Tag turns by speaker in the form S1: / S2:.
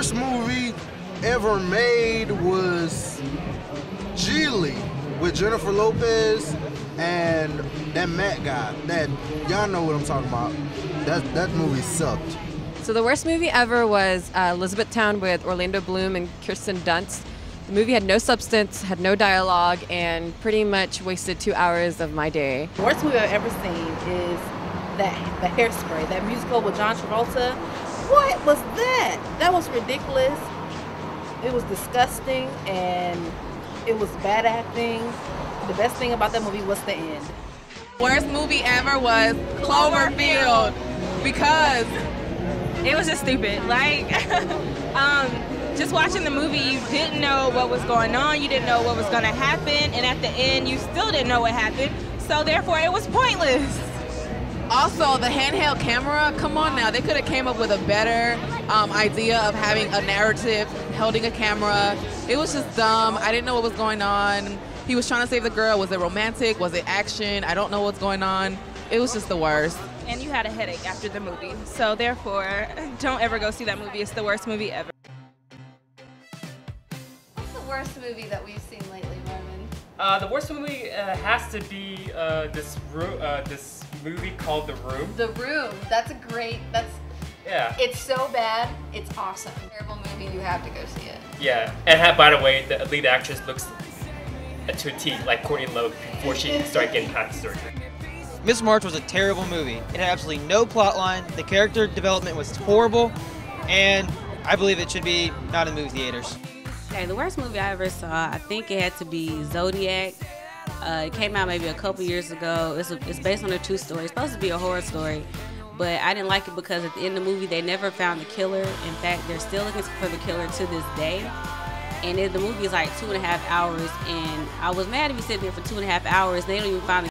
S1: worst movie ever made was Geely with Jennifer Lopez and that Matt guy. That y'all know what I'm talking about. That movie sucked.
S2: So the worst movie ever was Elizabethtown with Orlando Bloom and Kirsten Dunst. The movie had no substance, had no dialogue, and pretty much wasted 2 hours of my day.
S3: The worst movie I've ever seen is the Hairspray, that musical with John Travolta. What was that? That was ridiculous. It was disgusting, and it was bad acting. The best thing about that movie was the end.
S4: Worst movie ever was Cloverfield because it was just stupid. Like, just watching the movie, you didn't know what was going on, you didn't know what was going to happen, and at the end, you still didn't know what happened, so therefore it was pointless.
S5: Also, the handheld camera, come on now, they could have came up with a better idea of having a narrative, holding a camera. It was just dumb. I didn't know what was going on. He was trying to save the girl. Was it romantic? Was it action? I don't know what's going on. It was just the worst.
S4: And you had a headache after the movie, so therefore, don't ever go see that movie. It's the worst movie ever.
S6: What's the worst movie that we've seen lately, Norman?
S7: The worst movie has to be this movie called The Room.
S6: The Room. That's
S7: Yeah.
S6: It's so bad, it's awesome. Terrible movie, you have to go see it.
S7: Yeah, and by the way, the lead actress looks to a T like Courtney Love before she started getting plastic surgery.
S8: Miss March was a terrible movie. It had absolutely no plot line, the character development was horrible, and I believe it should be not in movie theaters.
S9: Okay, the worst movie I ever saw, I think it had to be Zodiac. It came out maybe a couple years ago. It's based on a true story. It's supposed to be a horror story, but I didn't like it because at the end of the movie, they never found the killer. In fact, they're still looking for the killer to this day. And the movie is like 2.5 hours, and I was mad to be sitting there for 2.5 hours, and they don't even find the